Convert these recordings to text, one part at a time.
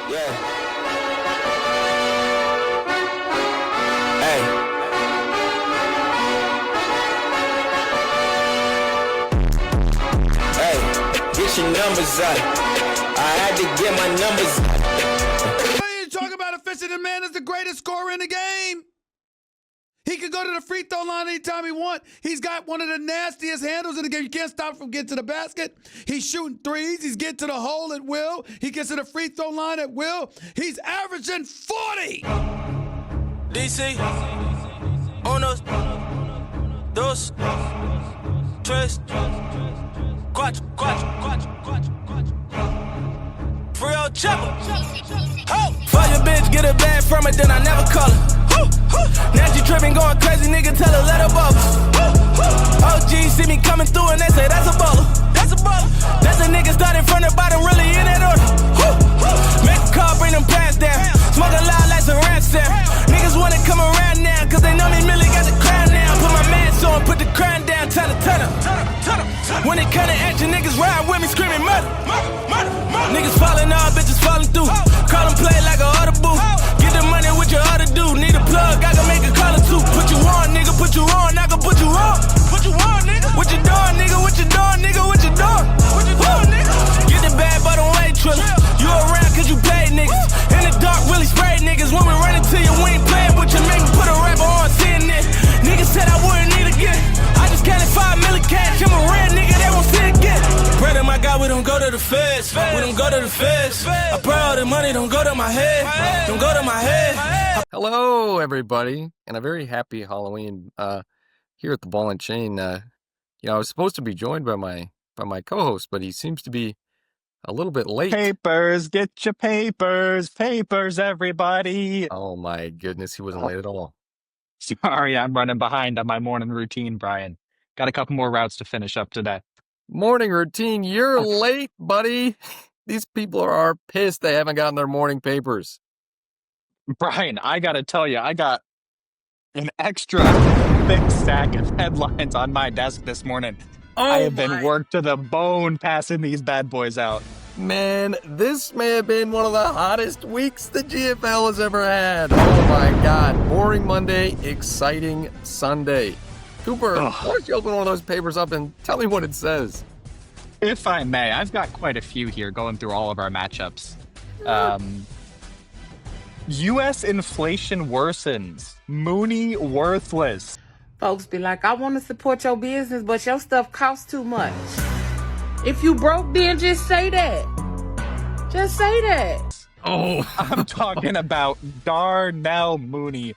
Yeah. Hey. Hey, get your numbers up. I had to get my numbers up. What are you talking about? Efficient, the man is the greatest scorer in the game. He can go to the free throw line anytime he wants. He's got one of the nastiest handles in the game. You can't stop from getting to the basket. He's shooting threes. He's getting to the hole at will. He gets to the free throw line at will. He's averaging 40. DC, unos, dos, tres, cuatro, free old chopper. Fuck your bitch, get a bag from it, then I never call her. Now she tripping, going crazy, nigga, tell her let her bubble. OG see me coming through and they say that's a baller. That's a baller. That's a nigga starting from the bottom, really in that order. Make a call, bring them pants down. Smoking loud like some ransom. Niggas wanna come around now, cause they know me Millie got the crown now. Put my mask on, put the crown down, turn up. When it come to action, niggas ride with me screaming murder. Niggas falling off, bitches falling through. Call them play like a audible. Get the money with your other dude. Need a plug, I can make a call or two. Put you on, nigga, put you on, I can put you on. Put you on, nigga. What you doing, nigga? What you doing, nigga? What you doing? What you doing, nigga? Get the bad, but don't wait, Triller. You around cause you paid niggas. In the dark, really spray niggas. When we run into you, we ain't playing with you. Make me put a rapper on CNN. Niggas said I wouldn't need again. I just counted 5 million cash. I'm a real nigga, they won't see again. Brother, my God, we don't go to the feds. We don't go to the feds. I pray all the money don't go to my head. Don't go to my head. Hello, everybody, and a very happy Halloween here at the Ball and Chain. I was supposed to be joined by my co-host, but he seems to be a little bit late. Papers, get your papers, everybody. Oh my goodness, he wasn't late at all. Sorry, I'm running behind on my morning routine, Brian. Got a couple more routes to finish up today. Morning routine, you're late, buddy. These people are pissed they haven't gotten their morning papers. Brian, I gotta tell you, I got an extra thick stack of headlines on my desk this morning. I have been worked to the bone passing these bad boys out. Man, this may have been one of the hottest weeks the GFL has ever had. Oh my God. Boring Monday, exciting Sunday. Cooper, why don't you open one of those papers up and tell me what it says? If I may, I've got quite a few here going through all of our matchups. U.S. inflation worsens. Mooney worthless. Folks be like, I want to support your business, but your stuff costs too much. If you broke, then just say that. Just say that. Oh, I'm talking about Darnell Mooney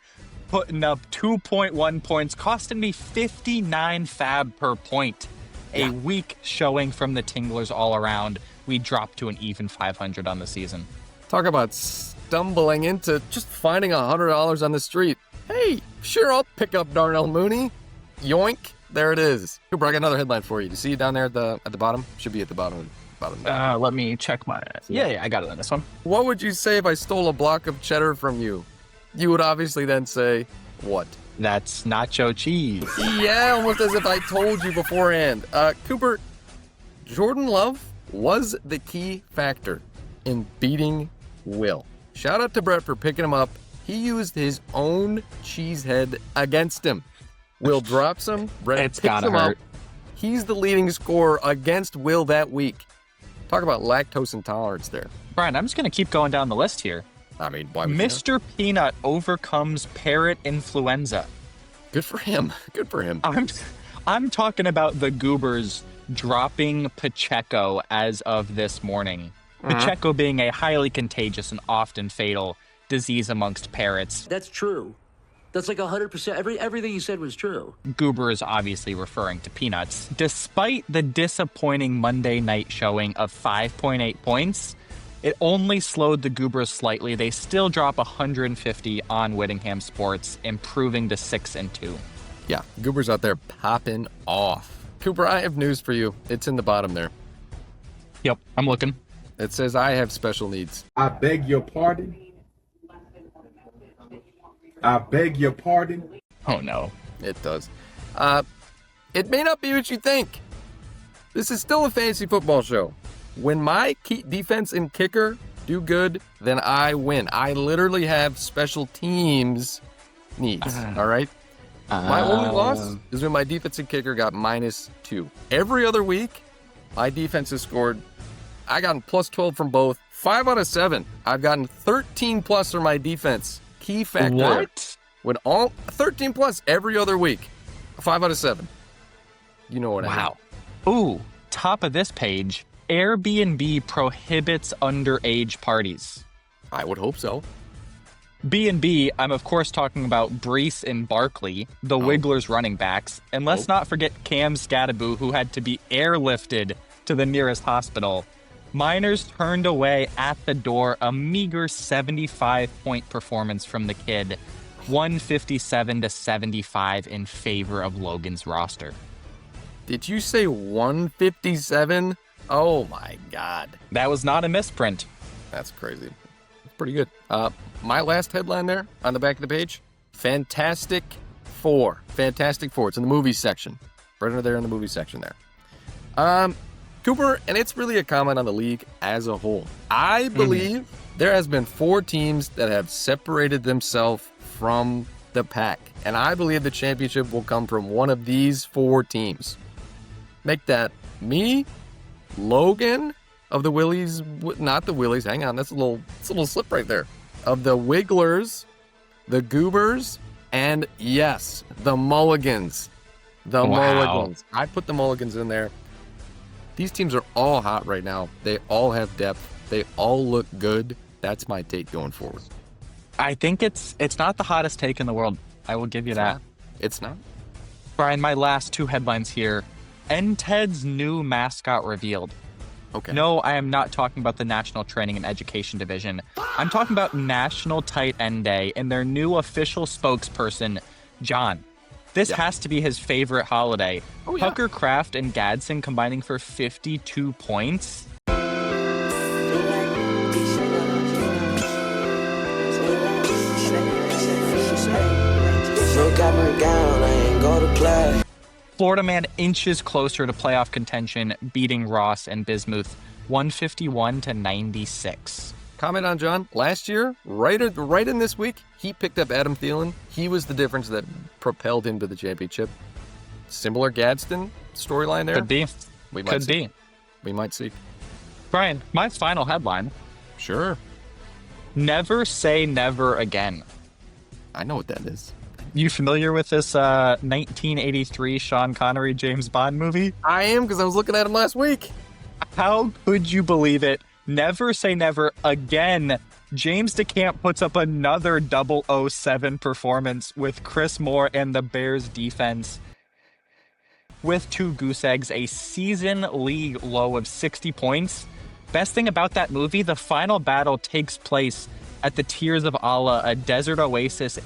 putting up 2.1 points, costing me 59 fab per point. A weak showing from the Tinglers all around. We dropped to an even 500 on the season. Talk about stumbling into just finding $100 on the street. Hey, sure, I'll pick up Darnell Mooney. Yoink. There it is. Cooper, I got another headline for you. You see it down there at the bottom? Should be at the bottom. Let me check my... Yeah, I got it on this one. What would you say if I stole a block of cheddar from you? You would obviously then say, what? That's nacho cheese. Yeah, almost as if I told you beforehand. Cooper, Jordan Love was the key factor in beating Will. Shout out to Brett for picking him up. He used his own cheesehead against him. Will drops him. Brett picks him up. He's the leading scorer against Will that week. Talk about lactose intolerance there. Brian, I'm just going to keep going down the list here. I mean, why would Mr. Peanut overcomes parrot influenza. Good for him. Good for him. I'm talking about the Goobers dropping Pacheco as of this morning. Pacheco being a highly contagious and often fatal disease amongst parrots. That's true. That's like 100%. Everything you said was true. Goober is obviously referring to Peanuts. Despite the disappointing Monday night showing of 5.8 points, it only slowed the Goobers slightly. They still drop 150 on Whittingham Sports, improving to 6-2. Yeah, Goobers out there popping off. Cooper, I have news for you. It's in the bottom there. Yep, I'm looking. It says I have special needs. I beg your pardon. I beg your pardon. Oh, no. It does. It may not be what you think. This is still a fantasy football show. When my key defense and kicker do good, then I win. I literally have special teams needs, all right? My only loss is when my defensive kicker got -2. Every other week, my defense has scored. I gotten +12 from both. 5 out of 7. I've gotten 13 plus for my defense. Key factor. What? When all 13 plus every other week. 5 out of 7. You know what I mean. Wow. Ooh, top of this page, Airbnb prohibits underage parties. I would hope so. B&B, I'm of course talking about Brees and Barkley, the Wigglers running backs. And let's not forget Cam Scadaboo, who had to be airlifted to the nearest hospital. Miners turned away at the door a meager 75-point performance from the kid, 157-75 in favor of Logan's roster. Did you say 157? Oh my God. That was not a misprint. That's crazy. It's pretty good. My last headline there on the back of the page, Fantastic Four. Fantastic Four. It's in the movies section. Right under there in the movie section there. Cooper, and it's really a comment on the league as a whole. I believe there has been 4 teams that have separated themselves from the pack. And I believe the championship will come from one of these 4 teams. Make that me, Logan of the Willies, not the Willies, hang on, that's a little slip right there. Of the Wigglers, the Goobers, and yes, the Mulligans. The Mulligans. I put the Mulligans in there. These teams are all hot right now. They all have depth. They all look good. That's my take going forward. I think it's not the hottest take in the world. I will give you that. It's not. Brian, my last 2 headlines here. NTED's new mascot revealed. Okay. No, I am not talking about the National Training and Education Division. I'm talking about National Tight End Day and their new official spokesperson, John. This has to be his favorite holiday. Tucker Kraft and Gadsden combining for 52 points. Florida man inches closer to playoff contention, beating Ross and Bismuth 151-96. Comment on John. Last year, right in this week, he picked up Adam Thielen. He was the difference that propelled him to the championship. Similar Gadsden storyline there. Could be. Could be. We might see. Brian, my final headline. Sure. Never say never again. I know what that is. You familiar with this 1983 Sean Connery James Bond movie? I am, because I was looking at him last week. How could you believe it? Never say never again. James DeCamp puts up another 007 performance with Chris Moore and the Bears defense. With 2 goose eggs, a season league low of 60 points. Best thing about that movie, the final battle takes place at the Tears of Allah, a desert oasis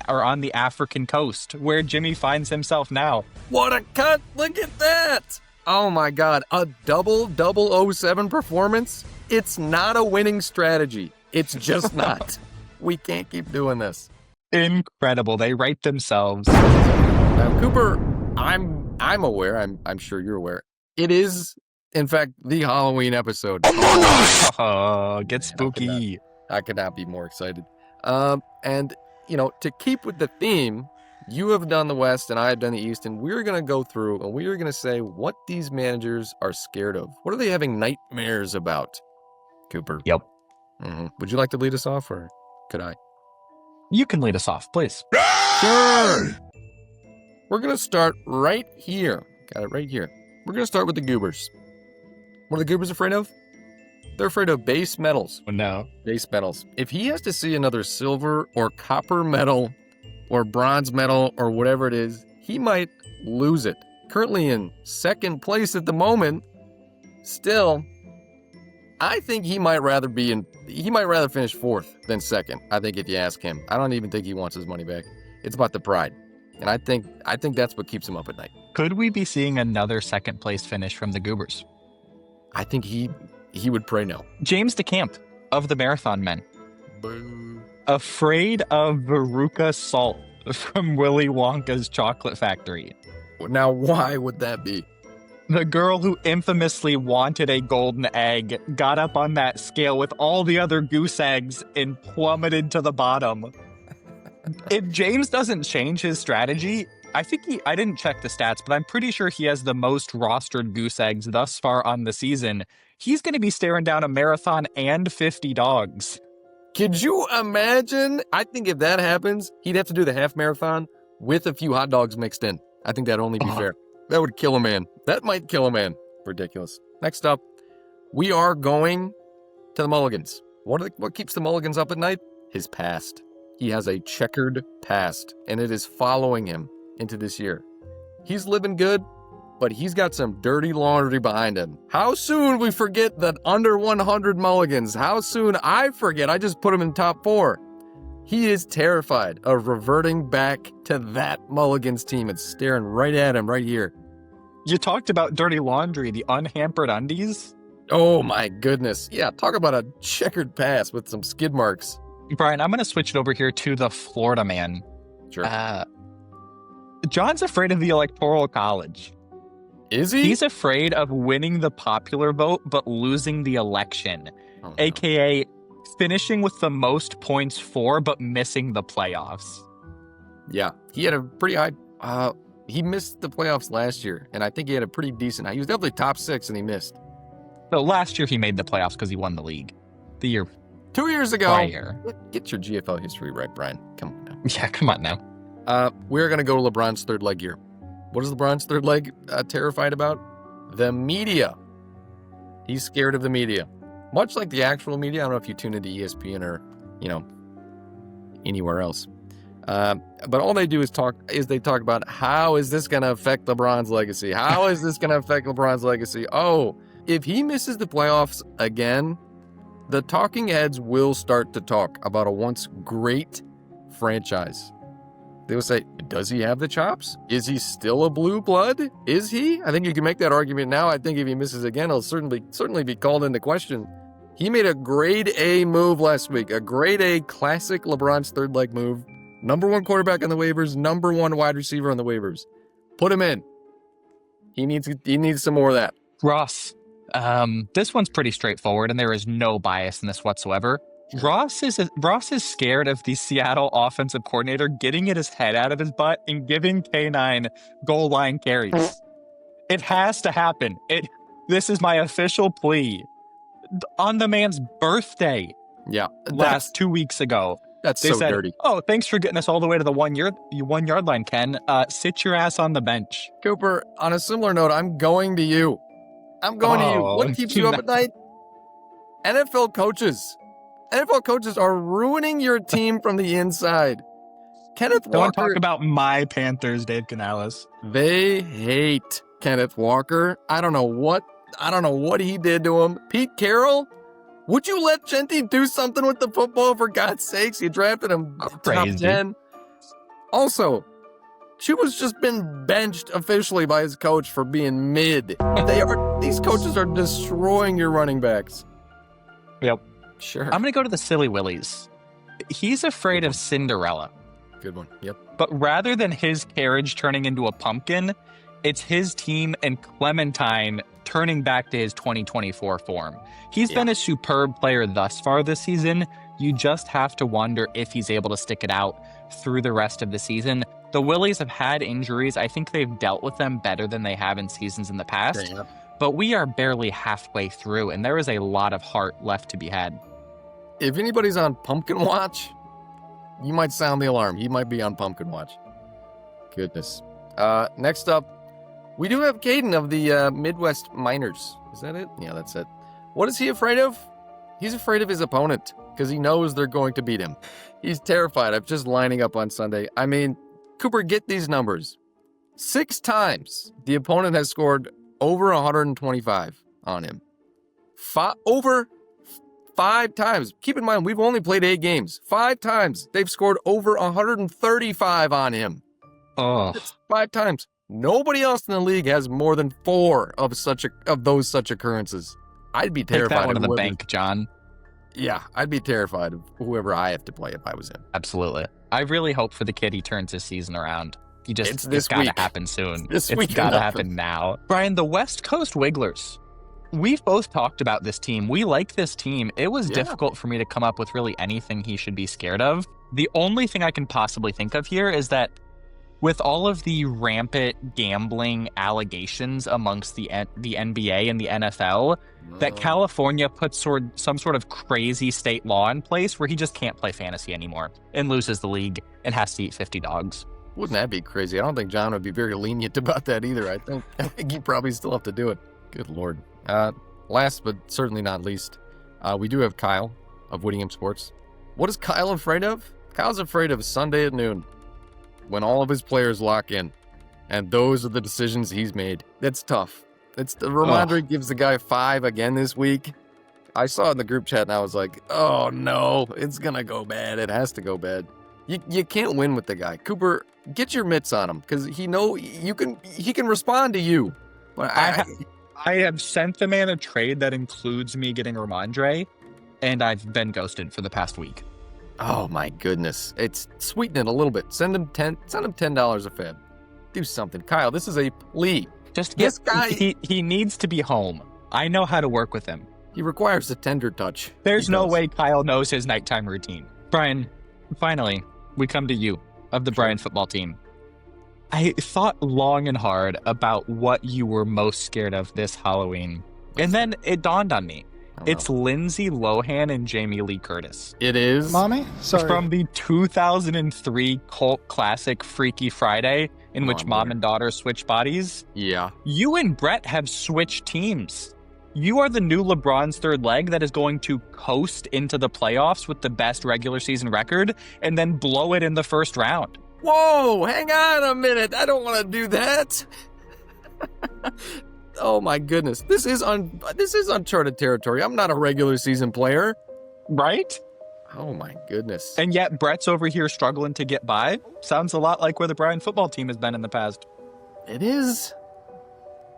on the African coast, where Jimmy finds himself now. What a cut! Look at that! Oh my God, a 007 performance? It's not a winning strategy. It's just not. We can't keep doing this. Incredible. They write themselves. Now, Cooper, I'm aware, I'm sure you're aware. It is, in fact, the Halloween episode. Oh, get spooky. I could not be more excited. And, to keep with the theme, you have done the West and I have done the East, and we're going to go through and we're going to say what these managers are scared of. What are they having nightmares about, Cooper? Yep. Mm-hmm. Would you like to lead us off, or could I? You can lead us off, please. Sure. We're going to start right here. Got it right here. We're going to start with the Goobers. What are the Goobers afraid of? They're afraid of base metals. Oh, no. Base metals. If he has to see another silver or copper medal or bronze medal or whatever it is, he might lose it. Currently in second place at the moment, still, I think he might rather finish fourth than second. I think if you ask him, I don't even think he wants his money back. It's about the pride. And I think that's what keeps him up at night. Could we be seeing another second place finish from the Goobers? I think he would pray no. James DeCamp of the Marathon Men. Boo. Afraid of Veruca salt from Willy Wonka's Chocolate Factory. Now, why would that be? The girl who infamously wanted a golden egg got up on that scale with all the other goose eggs and plummeted to the bottom. If James doesn't change his strategy, I didn't check the stats, but I'm pretty sure he has the most rostered goose eggs thus far on the season. He's going to be staring down a marathon and 50 dogs. Could you imagine? I think if that happens, he'd have to do the half marathon with a few hot dogs mixed in. I think that'd only be fair. That would kill a man. That might kill a man. Ridiculous. Next up, we are going to the mulligans. What keeps the mulligans up at night? His past. He has a checkered past, and it is following him into this year. He's living good, but he's got some dirty laundry behind him. How soon we forget that under 100 mulligans? How soon I forget? I just put him in top 4. He is terrified of reverting back to that mulligans team. It's staring right at him right here. You talked about dirty laundry, the unhampered undies. Oh my goodness. Yeah, talk about a checkered past with some skid marks. Brian, I'm going to switch it over here to the Florida man. Sure. John's afraid of the Electoral College. Is he? He's afraid of winning the popular vote, but losing the election. AKA finishing with the most points for, but missing the playoffs. Yeah, he had a pretty high... he missed the playoffs last year, and I think he had a pretty decent... He was definitely top 6, and he missed. So last year he made the playoffs because he won the league. The year 2 years ago. prior. Get your GFL history right, Brian. Come on now. Yeah, come on now. We're going to go to LeBron's third leg year. What is LeBron's third leg terrified about? The media. He's scared of the media. Much like the actual media. I don't know if you tune into ESPN or, anywhere else. But all they do is they talk about how is this going to affect LeBron's legacy? How is this going to affect LeBron's legacy? Oh, if he misses the playoffs again, the talking heads will start to talk about a once great franchise. They will say, does he have the chops? Is he still a blue blood? Is he? I think you can make that argument now. I think if he misses again, he'll certainly be called into question. He made a grade A move last week, a grade A classic LeBron's third leg move. Number 1 quarterback on the waivers, number 1 wide receiver on the waivers. Put him in. He needs some more of that. Ross, this one's pretty straightforward, and there is no bias in this whatsoever. Ross is scared of the Seattle offensive coordinator getting his head out of his butt and giving K9 goal line carries. It has to happen. This is my official plea. On the man's birthday, last 2 weeks ago, they so said, dirty. Oh, thanks for getting us all the way to the 1 yard line, Ken. Sit your ass on the bench. Cooper, on a similar note, I'm going to you. What keeps you up at night? NFL coaches. NFL coaches are ruining your team from the inside. Kenneth Walker. Don't talk about my Panthers, Dave Canales. They hate Kenneth Walker. I don't know what he did to him. Pete Carroll, would you let Genti do something with the football, for God's sakes? You drafted him top 10. Also, Chuba's just been benched officially by his coach for being mid. These coaches are destroying your running backs. Yep. Sure. I'm going to go to the Silly Willies. He's afraid of Cinderella. Good one. Yep. But rather than his carriage turning into a pumpkin, it's his team and Clementine turning back to his 2024 form. He's been a superb player thus far this season. You just have to wonder if he's able to stick it out through the rest of the season. The Willies have had injuries. I think they've dealt with them better than they have in seasons in the past. Yeah. But we are barely halfway through, and there is a lot of heart left to be had. If anybody's on Pumpkin Watch, you might sound the alarm. He might be on Pumpkin Watch. Goodness. Next up, we do have Caden of the Midwest Miners. Is that it? Yeah, that's it. What is he afraid of? He's afraid of his opponent because he knows they're going to beat him. He's terrified of just lining up on Sunday. I mean, Cooper, get these numbers. 6 times the opponent has scored over 125 on him. Over 5 times. Keep in mind, we've only played 8 games. 5 times they've scored over 135 on him. Oh, That's 5 times. Nobody else in the league has more than 4 of those such occurrences. I'd be terrified. Take that one to the bank, John. Yeah, I'd be terrified of whoever I have to play if I was him. Absolutely. I really hope for the kid he turns his season around. It's this gotta week. happen soon. This It's week gotta it happen now. Brian, the West Coast Wigglers. We've both talked about this team. We like this team. It was difficult for me to come up with really anything he should be scared of. The only thing I can possibly think of here is that with all of the rampant gambling allegations amongst the NBA and the NFL, that California puts some sort of crazy state law in place where he just can't play fantasy anymore and loses the league and has to eat 50 dogs. Wouldn't that be crazy? I don't think John would be very lenient about that either. I think he'd probably still have to do it. Good Lord. Last but certainly not least, we do have Kyle of Whittingham Sports. What is Kyle afraid of? Kyle's afraid of Sunday at noon when all of his players lock in. And those are the decisions he's made. That's tough. Ramondre gives the guy 5 again this week. I saw it in the group chat and I was like, oh no, it's going to go bad. It has to go bad. You can't win with the guy. Cooper, get your mitts on him because he can respond to you. But I have sent the man a trade that includes me getting Ramondre, and I've been ghosted for the past week. Oh my goodness. It's sweeten it a little bit. Send him $10 a fab. Do something. Kyle, this is a plea. Just this guy, he needs to be home. I know how to work with him. He requires a tender touch. There's no way Kyle knows his nighttime routine. Brian, finally, we come to you of the Brian football team. I thought long and hard about what you were most scared of this Halloween. And then it dawned on me. It's Lindsay Lohan and Jamie Lee Curtis. It is. Mommy? Sorry. From the 2003 cult classic Freaky Friday, in which mom and daughter switch bodies. Yeah. You and Brett have switched teams. You are the new LeBron's third leg that is going to coast into the playoffs with the best regular season record and then blow it in the first round. Whoa, hang on a minute. I don't want to do that. Oh my goodness. This is uncharted territory. I'm not a regular season player. Right? Oh my goodness. And yet Brett's over here struggling to get by. Sounds a lot like where the Brian football team has been in the past. It is.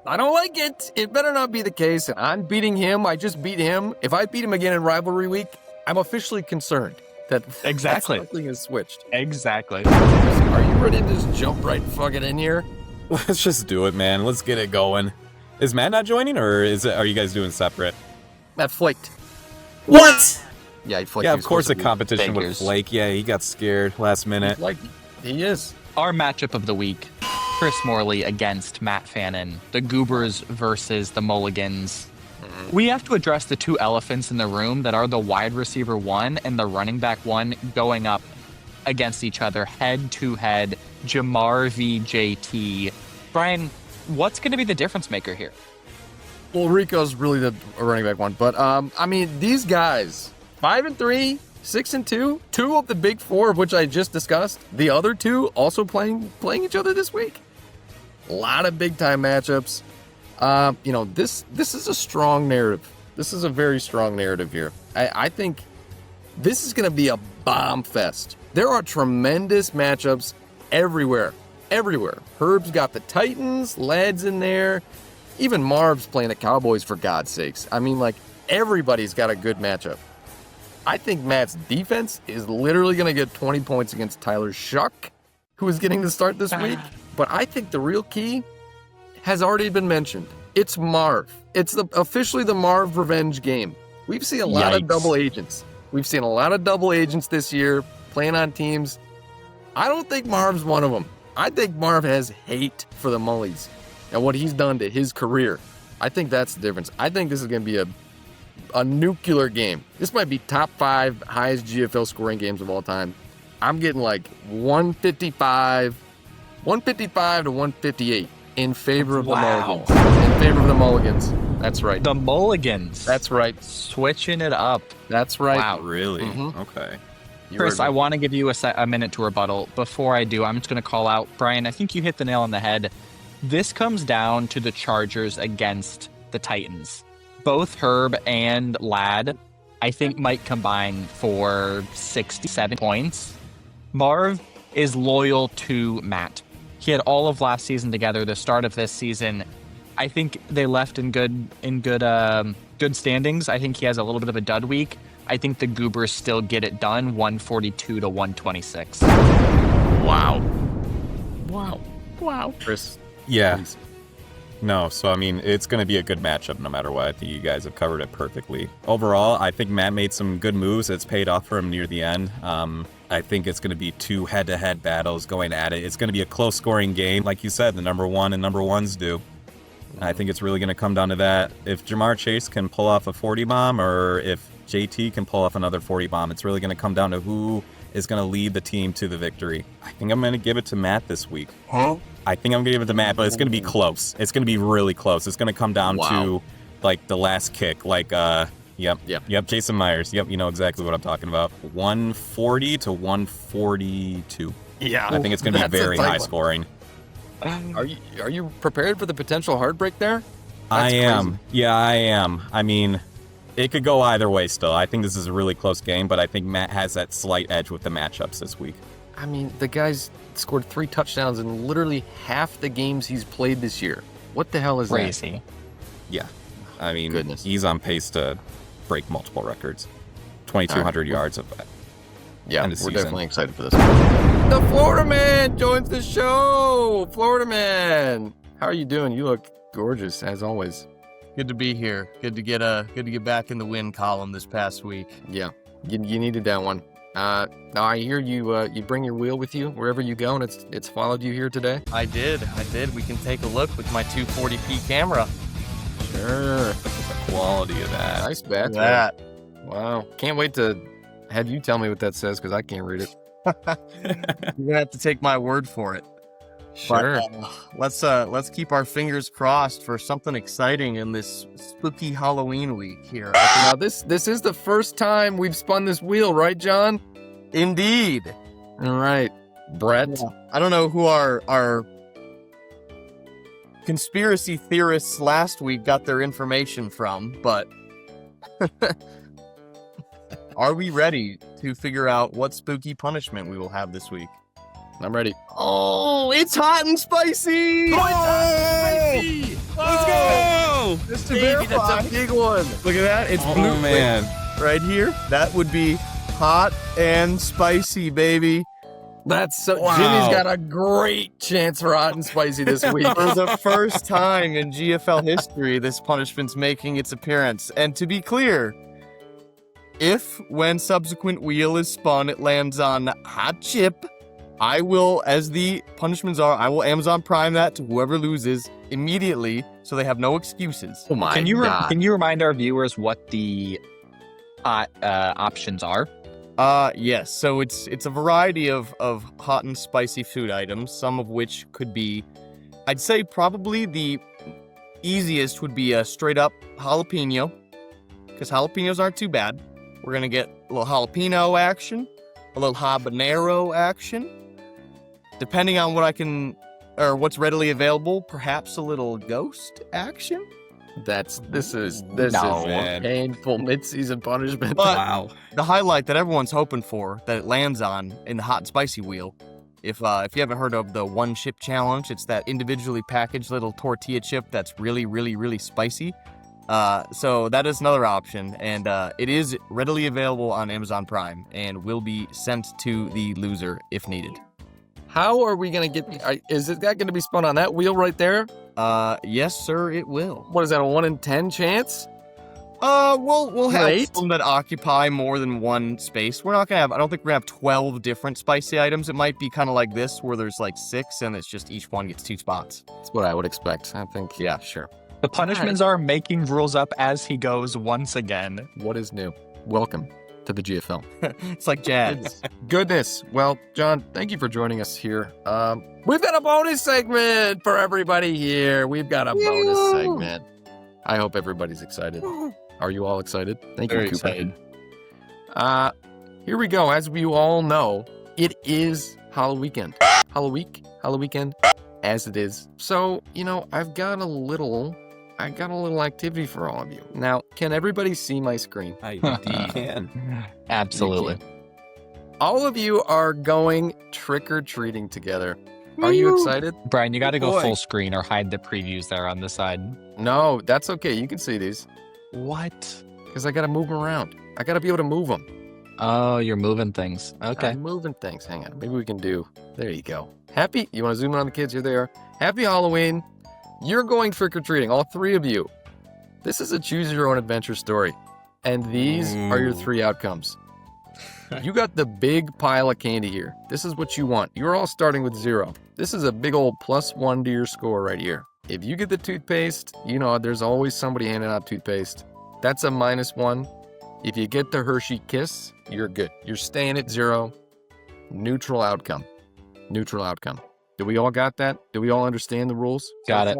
I don't like it. It better not be the case. And I'm beating him. I just beat him. If I beat him again in rivalry week, I'm officially concerned that something has switched. Exactly. Are you ready to just jump right fucking in here? Let's just do it, man. Let's get it going. Is Matt not joining, or are you guys doing separate? Matt flaked. What? Yeah, he flaked. Yeah, of course a competition would flake. Yeah, he got scared last minute. He is. Our matchup of the week, Chris Morley against Matt Fannin, the Goobers versus the Mulligans. We have to address the two elephants in the room that are the wide receiver 1 and the running back 1 going up against each other head to head. Jamar v. JT. Brian, what's going to be the difference maker here? Well, Rico's really the running back 1, but I mean, these guys, 5-3, 6-2, 2 of the big 4 of which I just discussed. The other 2 also playing each other this week. A lot of big time matchups. This is a strong narrative. This is a very strong narrative here. I think this is going to be a bomb fest. There are tremendous matchups everywhere. Herb's got the Titans, Lad's in there. Even Marv's playing the Cowboys, for God's sakes. I mean, like, everybody's got a good matchup. I think Matt's defense is literally going to get 20 points against Tyler Shuck, who is getting the start this week. But I think the real key has already been mentioned. It's Marv. It's officially the Marv revenge game. We've seen a lot of double agents. We've seen a lot of double agents this year playing on teams. I don't think Marv's one of them. I think Marv has hate for the Mullies and what he's done to his career. I think that's the difference. I think this is going to be a nuclear game. This might be top 5 highest GFL scoring games of all time. I'm getting like 155 to 158 in favor of the Mulligans. In favor of the Mulligans. That's right. The Mulligans. That's right. Switching it up. That's right. Wow. Really? Mm-hmm. Okay. Chris, I want to give you a minute to rebuttal. Before I do, I'm just going to call out, Brian, I think you hit the nail on the head. This comes down to the Chargers against the Titans. Both Herb and Ladd, I think, might combine for 67 points. Marv is loyal to Matt. He had all of last season together. The start of this season, I think they left in good standings. I think he has a little bit of a dud week. I think the Goobers still get it done, 142 to 126. Wow. Wow. Chris, Yeah. please. No, so I mean, it's going to be a good matchup no matter what. I think you guys have covered it perfectly. Overall, I think Matt made some good moves. It's paid off for him near the end. I think it's going to be 2 head-to-head battles going at it. It's going to be a close-scoring game. Like you said, the number 1 and number 1s do. I think it's really going to come down to that. If Jamar Chase can pull off a 40 bomb or if JT can pull off another 40 bomb, it's really going to come down to who is going to lead the team to the victory. I think I'm going to give it to Matt this week. Huh? I think I'm going to give it to Matt, but it's going to be close. It's going to be really close. It's going to come down to, like, the last kick. Like, yep, Jason Myers. Yep, you know exactly what I'm talking about. 140 to 142. Yeah. I think it's going to be very high scoring. Are you prepared for the potential heartbreak there? I am. Crazy. Yeah, I am. I mean, it could go either way still. I think this is a really close game, but I think Matt has that slight edge with the matchups this week. I mean, the guy's scored 3 touchdowns in literally half the games he's played this year. What the hell is Crazy. Yeah. I mean, Goodness. he's on pace to break multiple records. 2,200 yards of that. Yeah, End we're of season. definitely excited for this. The Florida Man joins the show. Florida Man, how are you doing? You look gorgeous as always. Good to be here. Good to get back in the win column this past week. Yeah, you needed that one. Now I hear you bring your wheel with you wherever you go, and it's followed you here today. I did. We can take a look with my 240p camera. Sure. The quality of that. Nice bat. That. Wow. Can't wait to have you tell me what that says because I can't read it. You're gonna have to take my word for it. Sure. But, let's keep our fingers crossed for something exciting in this spooky Halloween week here. Now this is the first time we've spun this wheel, right, John? Indeed. All right, Brett. I don't know who our conspiracy theorists last week got their information from, but are we ready to figure out what spooky punishment we will have this week? I'm ready. Oh, it's hot and spicy! Let's go! Just to Baby, verify. that's a big one. Look at that. It's blue. Oh, man. Right here. That would be hot and spicy, baby. That's so. Wow. Jimmy's got a great chance for hot and spicy this week. For the first time in GFL history, this punishment's making its appearance. And to be clear, if when subsequent wheel is spun, it lands on hot chip, I will, as the punishments are, I will Amazon Prime that to whoever loses immediately, so they have no excuses. Oh my Can you God. can you remind our viewers what the options are? Yes. So it's a variety of hot and spicy food items, some of which could be, I'd say probably the easiest would be a straight up jalapeno, because jalapenos aren't too bad. We're gonna get a little jalapeno action, a little habanero action. Depending on what I can, or what's readily available, perhaps a little ghost action. This is man. painful mid-season punishment. But Wow. the highlight that everyone's hoping for, that it lands on in the hot and spicy wheel, if you haven't heard of the one chip challenge, it's that individually packaged little tortilla chip that's really, really, really spicy. So that is another option, and it is readily available on Amazon Prime and will be sent to the loser if needed. How are we gonna get? Is that going to be spun on that wheel right there? Yes, sir, it will. What is that? A 1 in 10 chance? We'll have Great. some that occupy more than one space. We're not gonna have. I don't think we're gonna have 12 different spicy items. It might be kind of like this, where there's like 6, and it's just each one gets 2 spots. That's what I would expect. I think. Yeah, sure. The punishments are making rules up as he goes once again. What is new? Welcome to the GFL. It's like jazz. Goodness. Well, John, thank you for joining us here. We've got a bonus segment for everybody here. We've got a bonus segment. I hope everybody's excited. Are you all excited? Thank Very you, Cooper. excited. Here we go. As you all know, it is Halloween. Halloween, as it is. So, I've got a little activity for all of you. Now, can everybody see my screen? I indeed can. Absolutely. All of you are going trick-or-treating together. Are you excited? Brian, you got to go Boy. full screen or hide the previews there on the side. No, that's okay. You can see these. What? Because I got to move them around. I got to be able to move them. Oh, you're moving things. Okay. I'm moving things. Hang on. Maybe we can do... There you go. Happy, you want to zoom in on the kids? Here they are. Happy Halloween. You're going trick-or-treating, all three of you. This is a choose-your-own-adventure story. And these are your three outcomes. You got the big pile of candy here. This is what you want. You're all starting with 0. This is a big old +1 to your score right here. If you get the toothpaste, you know there's always somebody handing out toothpaste. That's a -1. If you get the Hershey Kiss, you're good. You're staying at 0. Neutral outcome. Neutral outcome. Do we all got that? Do we all understand the rules? Got it.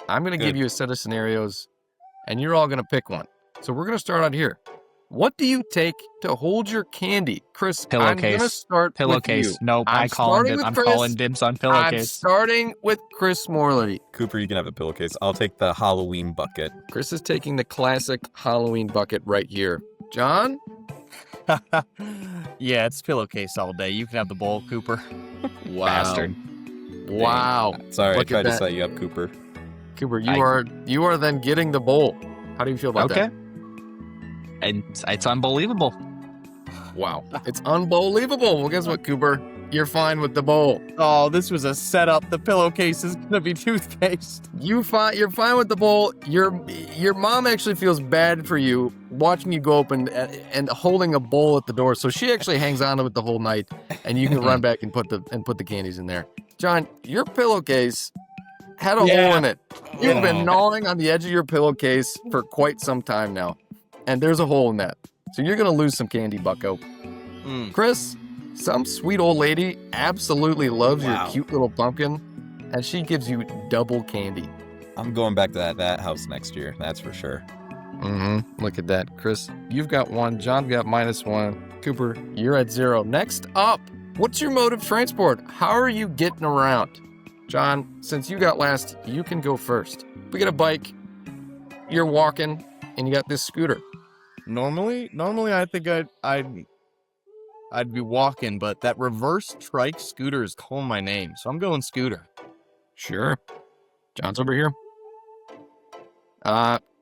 I'm going to give you a set of scenarios, and you're all going to pick one. So we're going to start out here. What do you take to hold your candy? Chris, I'm going to start Pillowcase. with you. Nope, I'm calling dibs on pillowcase. I'm starting with Chris Morley. Cooper, you can have a pillowcase. I'll take the Halloween bucket. Chris is taking the classic Halloween bucket right here. John? Yeah, it's pillowcase all day. You can have the bowl, Cooper. Wow. Bastard. Wow. Sorry, Look I at tried to that. set you up, Cooper. Cooper, you are then getting the bowl. How do you feel about that? And it's unbelievable. Wow. It's unbelievable. Well, guess what, Cooper? You're fine with the bowl. Oh, this was a setup. The pillowcase is gonna be toothpaste. You're fine with the bowl. Your mom actually feels bad for you watching you go up and holding a bowl at the door. So she actually hangs on to it the whole night, and you can run back and put the candies in there. John, your pillowcase had a hole in it. You've been gnawing on the edge of your pillowcase for quite some time now, and there's a hole in that. So you're gonna lose some candy, bucko. Chris, some sweet old lady absolutely loves your cute little pumpkin, and she gives you double candy. I'm going back to that house next year, that's for sure. Look at that. Chris, you've got 1. John got -1. Cooper, you're at 0. Next up, what's your mode of transport? How are you getting around? John, since you got last, you can go first. We get a bike, you're walking, and you got this scooter. Normally, I think I'd be walking, but that reverse trike scooter is calling my name, so I'm going scooter. Sure. John's over here.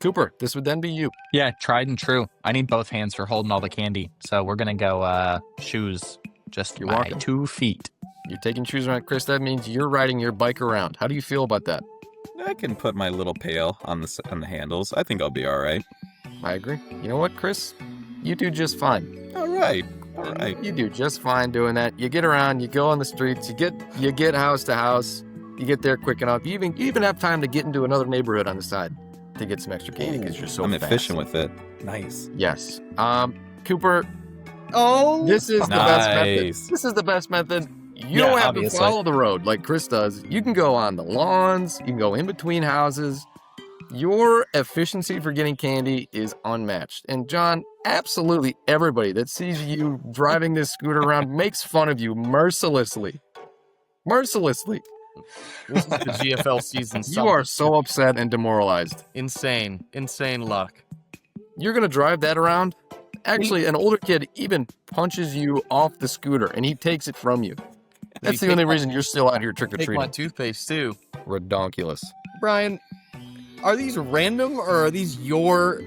Cooper, this would then be you. Yeah, tried and true. I need both hands for holding all the candy. So we're going to go shoes. Just You're my walking. 2 feet. You're taking shoes around. Chris, that means you're riding your bike around. How do you feel about that? I can put my little pail on the handles. I think I'll be all right. I agree. You know what, Chris? You do just fine. All right. You do just fine doing that. You get around, you go on the streets, you get house to house, you get there quick enough. You even have time to get into another neighborhood on the side to get some extra candy because you're so I'm fast. efficient with it. Nice. Yes. Cooper, Oh, this is the best method. Nice. This is the best method. You Yeah, don't have obviously. to follow the road like Chris does. You can go on the lawns, you can go in between houses. Your efficiency for getting candy is unmatched. And John, absolutely everybody that sees you driving this scooter around makes fun of you mercilessly. Mercilessly. this is the GFL season. You are so upset and demoralized. insane luck. You're going to drive that around? Actually, an older kid even punches you off the scooter and he takes it from you. That's the only reason you're still out here Take my trick-or-treating. toothpaste too. Redonkulous. Brian, are these random or are these your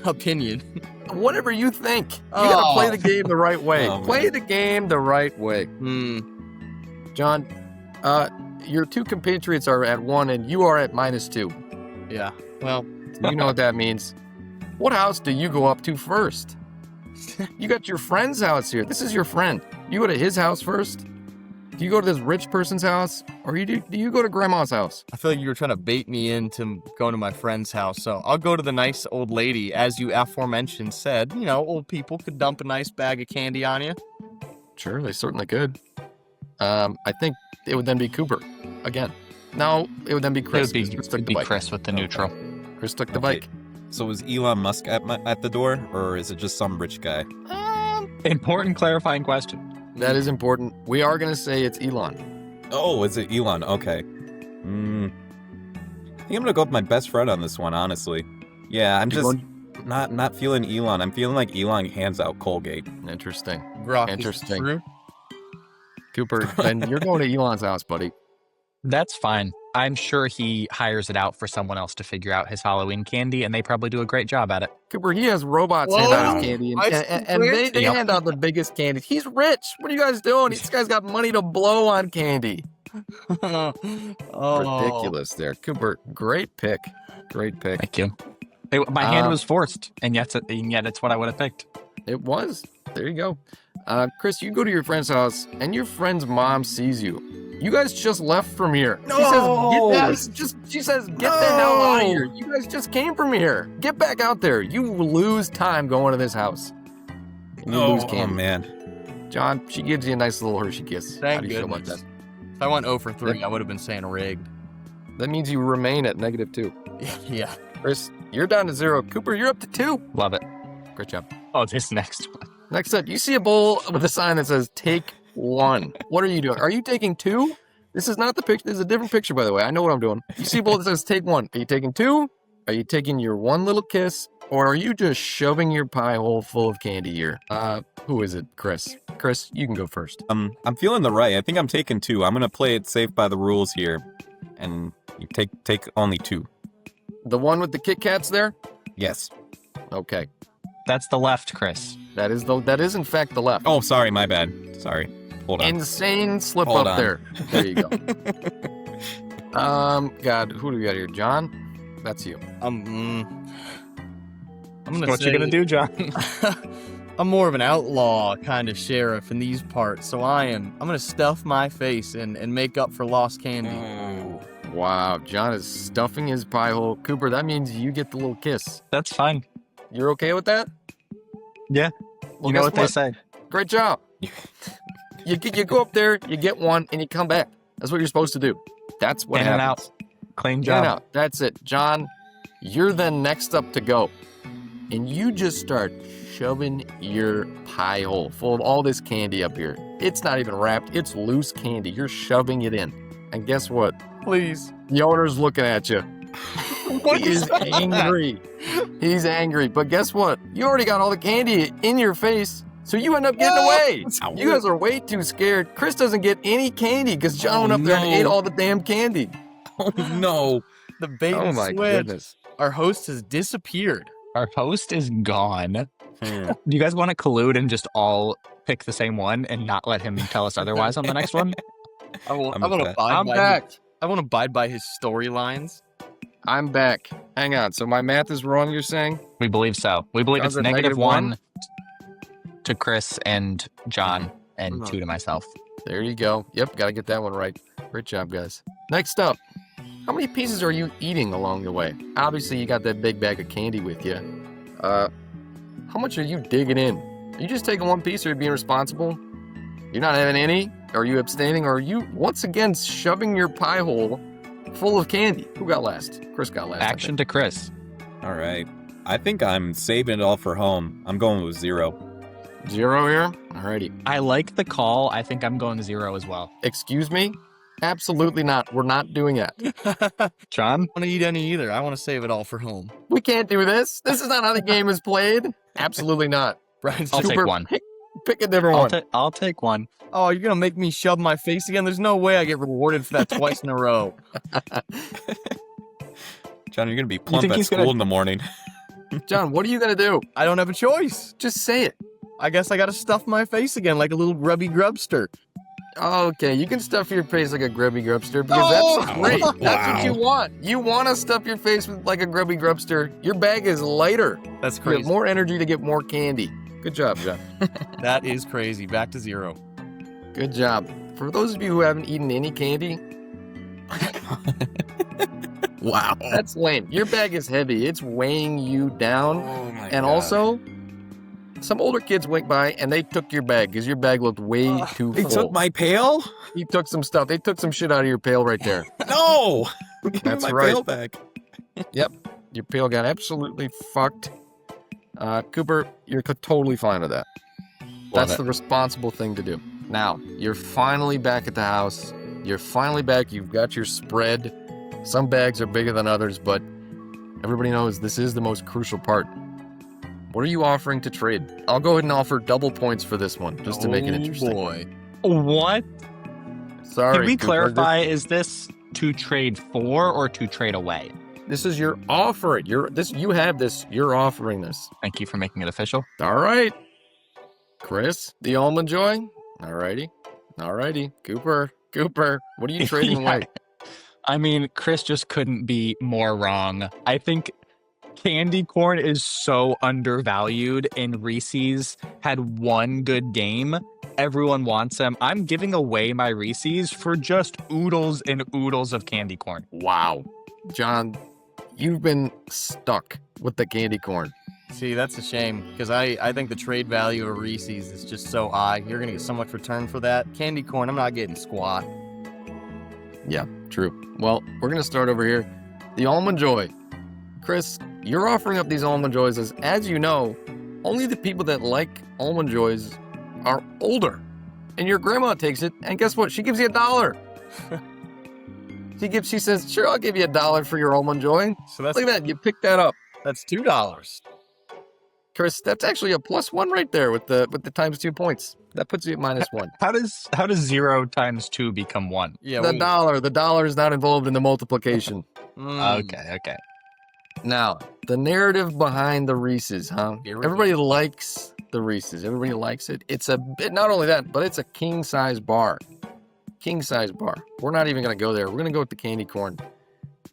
opinion? Whatever you think. You gotta play the game the right way. Oh, man. Play the game the right way. John, your 2 compatriots are at 1 and you are at -2. Yeah. Well, You know what that means. What house do you go up to first? You got your friend's house here. This is your friend. You go to his house first? Do you go to this rich person's house? Or do you go to grandma's house? I feel like you were trying to bait me into going to my friend's house, so I'll go to the nice old lady, as you aforementioned said. You know, old people could dump a nice bag of candy on you. Sure, they certainly could. I think it would then be Cooper again. No, it would then be Chris. It 'cause would Chris took be the bike. Chris with the neutral. Chris took the Okay. bike. So is Elon Musk at the door, or is it just some rich guy? Important clarifying question. That is important. We are going to say it's Elon. Oh, is it Elon? Okay. I think I'm gonna go with my best friend on this one, honestly. Yeah, I'm You're just going- not feeling Elon. I'm feeling like Elon hands out Colgate. Interesting. Brock, is this Interesting. true? Cooper, then you're going to Elon's house, buddy. That's fine. I'm sure he hires it out for someone else to figure out his Halloween candy, and they probably do a great job at it. Cooper, he has robots hand out his candy, and they hand out the biggest candy. He's rich. What are you guys doing? This guy's got money to blow on candy. Ridiculous there. Cooper, great pick. Great pick. Thank you. My hand was forced, and yet it's what I would have picked. It was. There you go. Chris, you go to your friend's house, and your friend's mom sees you. You guys just left from here. No! She says, get the hell out of here. You guys just came from here. Get back out there. You lose time going to this house. And you lose candy. Oh, man. John, she gives you a nice little Hershey kiss. Thank How do you feel about goodness. that? If I went 0 for 3, I would have been saying rigged. That means you remain at -2. Yeah. Chris, you're down to 0. Cooper, you're up to 2. Love it. Great job. Oh, this next one. Next up, you see a bowl with a sign that says, take 1. What are you doing? Are you taking 2? This is not the picture. This is a different picture, by the way. I know what I'm doing. You see a bowl that says, take 1. Are you taking 2? Are you taking your one little kiss? Or are you just shoving your pie hole full of candy here? Who is it? Chris. Chris, you can go first. I'm feeling the right. I think I'm taking 2. I'm gonna play it safe by the rules here, and you take only 2. The one with the Kit Kats there? Yes. Okay. That's the left, Chris. That is in fact the left. Oh, sorry, my bad. Sorry. Hold on. Insane slip Hold up on. there. There you go. God, who do we got here? John? That's you. I'm gonna What say, you gonna do, John? I'm more of an outlaw kind of sheriff in these parts, so I'm gonna stuff my face and make up for lost candy. Wow, John is stuffing his pie hole. Cooper, that means you get the little kiss. That's fine. You're okay with that? Yeah. Well, You know guess what they say. Great job. You go up there, you get 1, and you come back. That's what you're supposed to do. That's what In and happens. out. Clean In job. and out. That's it. John, you're then next up to go. And you just start shoving your pie hole full of all this candy up here. It's not even wrapped. It's loose candy. You're shoving it in. And guess what? Please. The owner's looking at you. He is angry. He's angry. But guess what? You already got all the candy in your face, so you end up getting away. You guys are way too scared. Chris doesn't get any candy because John went up there and ate all the damn candy. Oh, no. The bait Oh and my switch. goodness. Our host has disappeared. Our host is gone. Do you guys want to collude and just all pick the same one and not let him tell us otherwise on the next one? I want to back. I want to abide by his storylines. I'm back. Hang on. So my math is wrong, you're saying? We believe so. We believe John's it's at -1 to Chris and John and 2 to myself. There you go. Yep, got to get that one right. Great job, guys. Next up, how many pieces are you eating along the way? Obviously, you got that big bag of candy with you. How much are you digging in? Are you just taking 1 piece, or are you being responsible? You're not having any? Are you abstaining? Or are you, once again, shoving your pie hole full of candy? Who got last? Chris got last. Action to Chris. All right. I think I'm saving it all for home. I'm going with 0. 0 here? Alrighty. I like the call. I think I'm going 0 as well. Excuse me? Absolutely not. We're not doing that. John? I don't want to eat any either. I want to save it all for home. We can't do this. This is not how the game is played. Absolutely not. Brian's I'll just- take 1. Pick a different one. I'll take 1. Oh, you're gonna make me shove my face again? There's no way I get rewarded for that twice in a row. John, you're going to be plump think at he's school gonna- in the morning. John, what are you going to do? I don't have a choice. Just say it. I guess I gotta stuff my face again like a little grubby grubster. Okay, you can stuff your face like a grubby grubster because that's great. That's what you want. You want to stuff your face with like a grubby grubster. Your bag is lighter. That's You crazy. have more energy to get more candy. Good job, John. That is crazy. Back to 0. Good job. For those of you who haven't eaten any candy, Wow. that's lame. Your bag is heavy. It's weighing you down. Oh my And also, some older kids went by and they took your bag because your bag looked way too They full. took my pail? He took some stuff. They took some shit out of your pail right there. No! Give me That's my right. pail back. Yep. Your pail got absolutely fucked. Cooper, you're totally fine with that. That's it. the responsible thing to do. Now, you're finally back at the house. You're finally back. You've got your spread. Some bags are bigger than others, but everybody knows this is the most crucial part. What are you offering to trade? I'll go ahead and offer double points for this one, just to make it interesting. Boy. What? Sorry, Can we Cooper, clarify, is this to trade for or to trade away? This is your offer. You have this. You're offering this. Thank you for making it official. All right. Chris, the almond joy. All righty. Cooper, what are you trading Yeah. away? I mean, Chris just couldn't be more wrong. I think candy corn is so undervalued, and Reese's had one good game. Everyone wants them. I'm giving away my Reese's for just oodles and oodles of candy corn. Wow. John, you've been stuck with the candy corn. See, that's a shame, because I think the trade value of Reese's is just so high. You're going to get so much return for that. Candy corn, I'm not getting squat. Yeah, true. Well, we're going to start over here. The Almond Joy. Chris, you're offering up these Almond Joys as you know, only the people that like Almond Joys are older. And your grandma takes it, and guess what? She gives you $1. She says, sure, I'll give you $1 for your Almond Joy. So that's, Look at that, you picked that up. That's $2. Chris, that's actually a +1 right there with the times 2 points. That puts you at -1. How does 0 times 2 become 1? Yeah, The dollar is not involved in the multiplication. Okay. Now, the narrative behind the Reese's, huh? Everybody likes the Reese's. Everybody likes it. It's a bit, not only that, but it's a king size bar. King size bar. We're not even going to go there. We're going to go with the candy corn.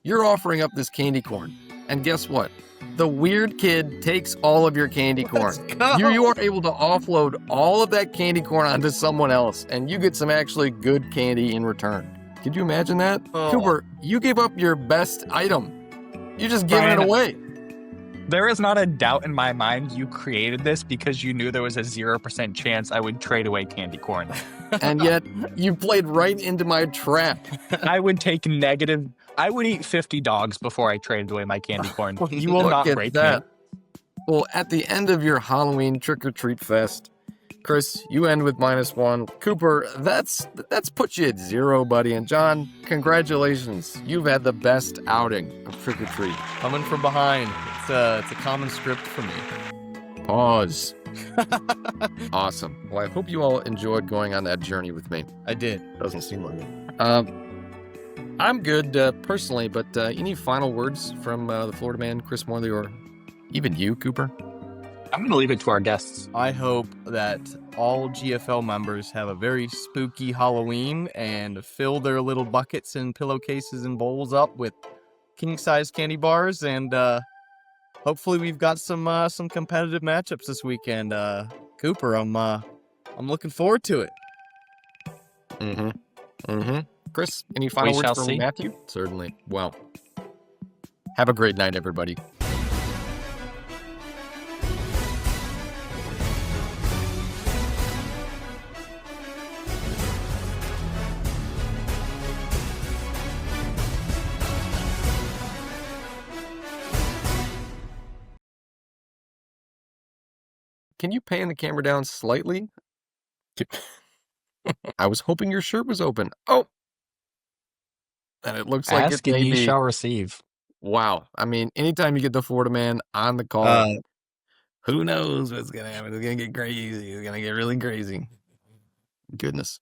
You're offering up this candy corn. And guess what? The weird kid takes all of your candy corn. You are able to offload all of that candy corn onto someone else, and you get some actually good candy in return. Could you imagine that? Oh. Cooper, you gave up your best item. You're just giving it Brian, away. There is not a doubt in my mind you created this because you knew there was a 0% chance I would trade away candy corn. And yet, you played right into my trap. I would eat 50 dogs before I traded away my candy corn. You will Look not at break that. me. Well, at the end of your Halloween trick-or-treat fest, Chris, you end with -1. Cooper, that's put you at 0, buddy. And John, congratulations. You've had the best outing of trick-or-treat. Coming from behind. It's a common script for me. Pause. Awesome. Well, I hope you all enjoyed going on that journey with me. I did. Doesn't seem like it. I'm good personally, but any final words from the Florida man, Chris Morley, or even you, Cooper? I'm going to leave it to our guests. I hope that all GFL members have a very spooky Halloween and fill their little buckets and pillowcases and bowls up with king-size candy bars, and hopefully we've got some competitive matchups this weekend. Cooper, I'm looking forward to it. Chris, any final words from Matthew? Certainly. Well, have a great night, everybody. Can you pan the camera down slightly? I was hoping your shirt was open. Oh! And it looks like Ask and you shall receive. Wow. I mean, anytime you get the Florida man on the call, who knows what's going to happen? It's going to get crazy. It's going to get really crazy. Goodness.